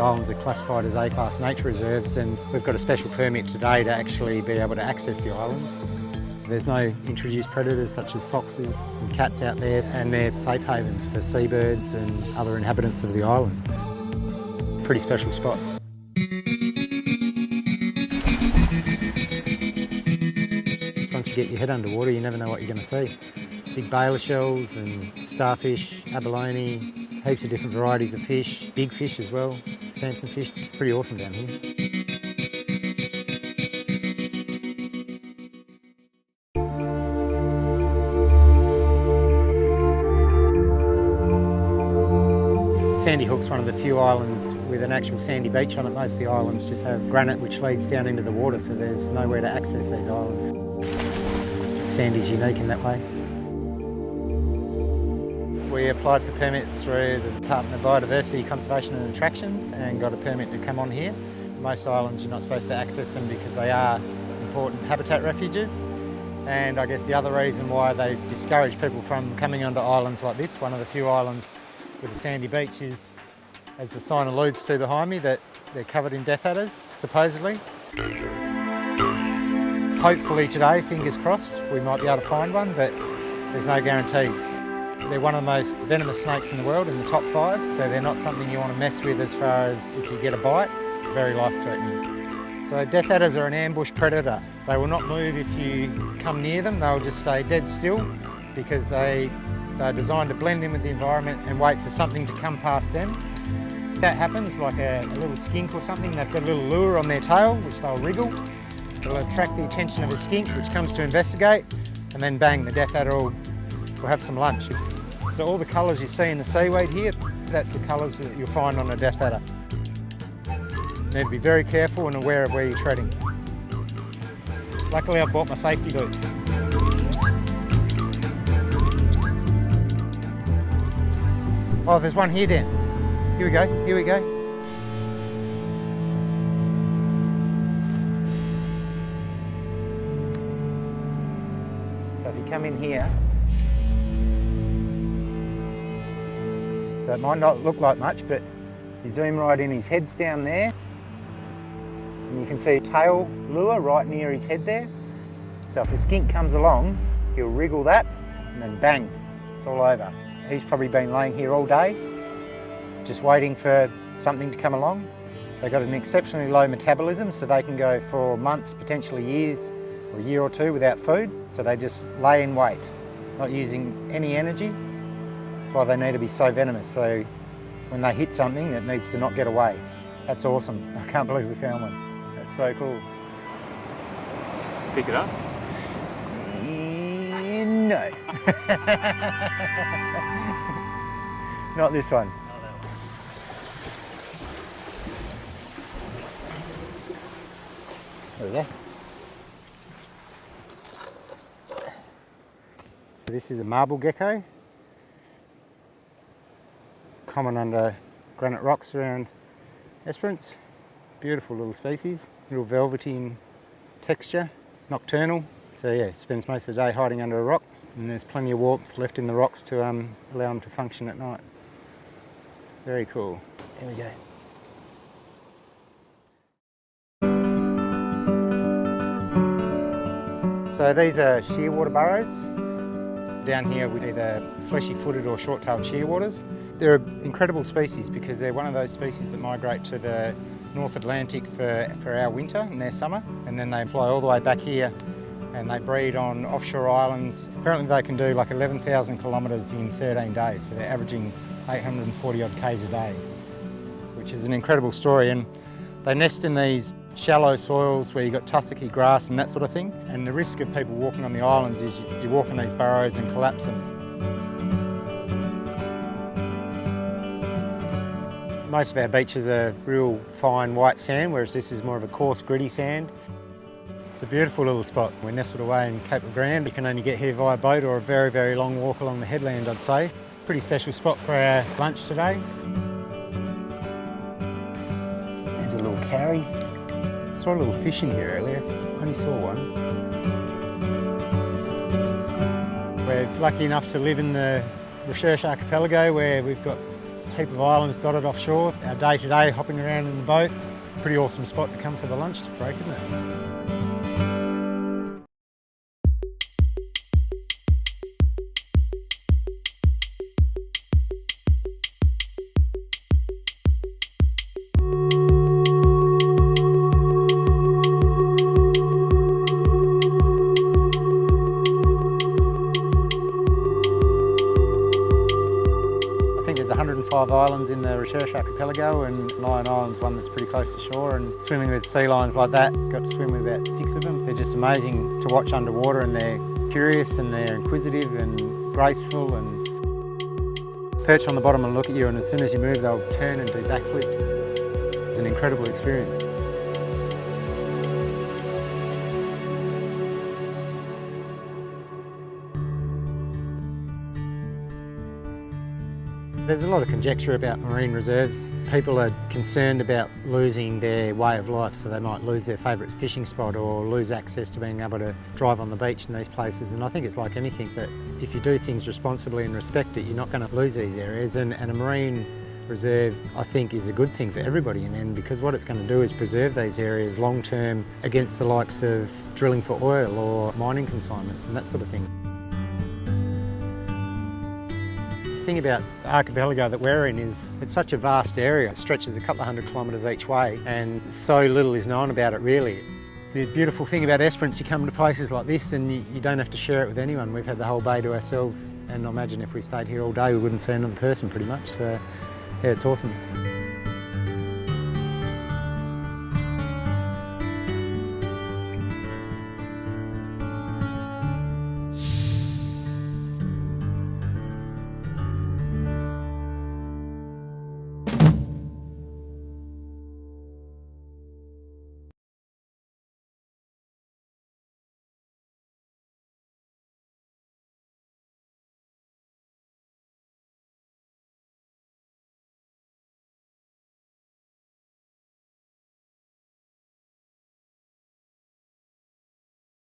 islands are classified as A-class nature reserves, and we've got a special permit today to actually be able to access the islands. There's no introduced predators such as foxes and cats out there, and they're safe havens for seabirds and other inhabitants of the island. Pretty special spots. Once you get your head underwater, you never know what you're going to see. Big baler shells and starfish, abalone, heaps of different varieties of fish, big fish as well, Samson fish. Pretty awesome down here. Sandy Hook's one of the few islands with an actual sandy beach on it. Most of the islands just have granite which leads down into the water, so there's nowhere to access these islands. Sandy's unique in that way. We applied for permits through the Department of Biodiversity, Conservation and Attractions and got a permit to come on here. Most islands you're not supposed to access them because they are important habitat refuges. And I guess the other reason why they discourage people from coming onto islands like this, one of the few islands with a sandy beach, is, as the sign alludes to behind me, that they're covered in death adders, supposedly. Hopefully today, fingers crossed, we might be able to find one, but there's no guarantees. They're one of the most venomous snakes in the world, in the top 5, so they're not something you want to mess with as far as if you get a bite, very life-threatening. So death adders are an ambush predator. They will not move if you come near them, they'll just stay dead still because they're designed to blend in with the environment and wait for something to come past them. That happens, like a little skink or something, they've got a little lure on their tail which they'll wriggle. It'll attract the attention of a skink which comes to investigate, and then bang, the death adder will have some lunch. So all the colours you see in the seaweed here, that's the colours that you'll find on a death adder. You need to be very careful and aware of where you're treading. Luckily I've bought my safety boots. Oh, there's one here, Dan. Here we go, here we go. So if you come in here, so it might not look like much, but you zoom right in, his head's down there, and you can see a tail lure right near his head there. So if a skink comes along, he'll wriggle that, and then bang, it's all over. He's probably been laying here all day, just waiting for something to come along. They've got an exceptionally low metabolism, so they can go for months, potentially years, or a year or two without food. So they just lay in wait, not using any energy. That's why they need to be so venomous. So when they hit something, it needs to not get away. That's awesome. I can't believe we found one. That's so cool. Pick it up? No. Not this one. There we go. So this is a marble gecko. Common under granite rocks around Esperance. Beautiful little species. Little velvety in texture. Nocturnal. So yeah, spends most of the day hiding under a rock, and there's plenty of warmth left in the rocks to allow them to function at night. Very cool. There we go. So these are shearwater burrows. Down here we do the fleshy-footed or short-tailed shearwaters. They're an incredible species because they're one of those species that migrate to the North Atlantic for our winter and their summer, and then they fly all the way back here and they breed on offshore islands. Apparently they can do like 11,000 kilometres in 13 days, so they're averaging 840 odd k's a day, which is an incredible story. And they nest in these shallow soils where you've got tussocky grass and that sort of thing, and the risk of people walking on the islands is you walk in these burrows and collapse them. Most of our beaches are real fine white sand, whereas this is more of a coarse gritty sand. It's a beautiful little spot. We're nestled away in Cape of Grand. You can only get here via boat or a very, very long walk along the headland, I'd say. Pretty special spot for our lunch today. There's a little carry. Saw a little fish in here earlier. Only saw one. We're lucky enough to live in the Recherche Archipelago, where we've got heap of islands dotted offshore. Our day-to-day hopping around in the boat. Pretty awesome spot to come for the lunch break, isn't it? I think there's 105 islands in the Recherche Archipelago, and Lion Island's one that's pretty close to shore, and swimming with sea lions like that, got to swim with about 6 of them. They're just amazing to watch underwater, and they're curious and they're inquisitive and graceful, and perch on the bottom and look at you, and as soon as you move they'll turn and do backflips. It's an incredible experience. There's a lot of conjecture about marine reserves. People are concerned about losing their way of life, so they might lose their favourite fishing spot or lose access to being able to drive on the beach in these places. And I think it's like anything, that if you do things responsibly and respect it, you're not going to lose these areas. And a marine reserve, I think, is a good thing for everybody in the end, because what it's going to do is preserve these areas long term against the likes of drilling for oil or mining consignments and that sort of thing. The thing about the archipelago that we're in is it's such a vast area. It stretches a couple of 100 kilometres each way, and so little is known about it really. The beautiful thing about Esperance, you come to places like this and you don't have to share it with anyone. We've had the whole bay to ourselves, and I imagine if we stayed here all day we wouldn't see another person pretty much, so yeah, it's awesome.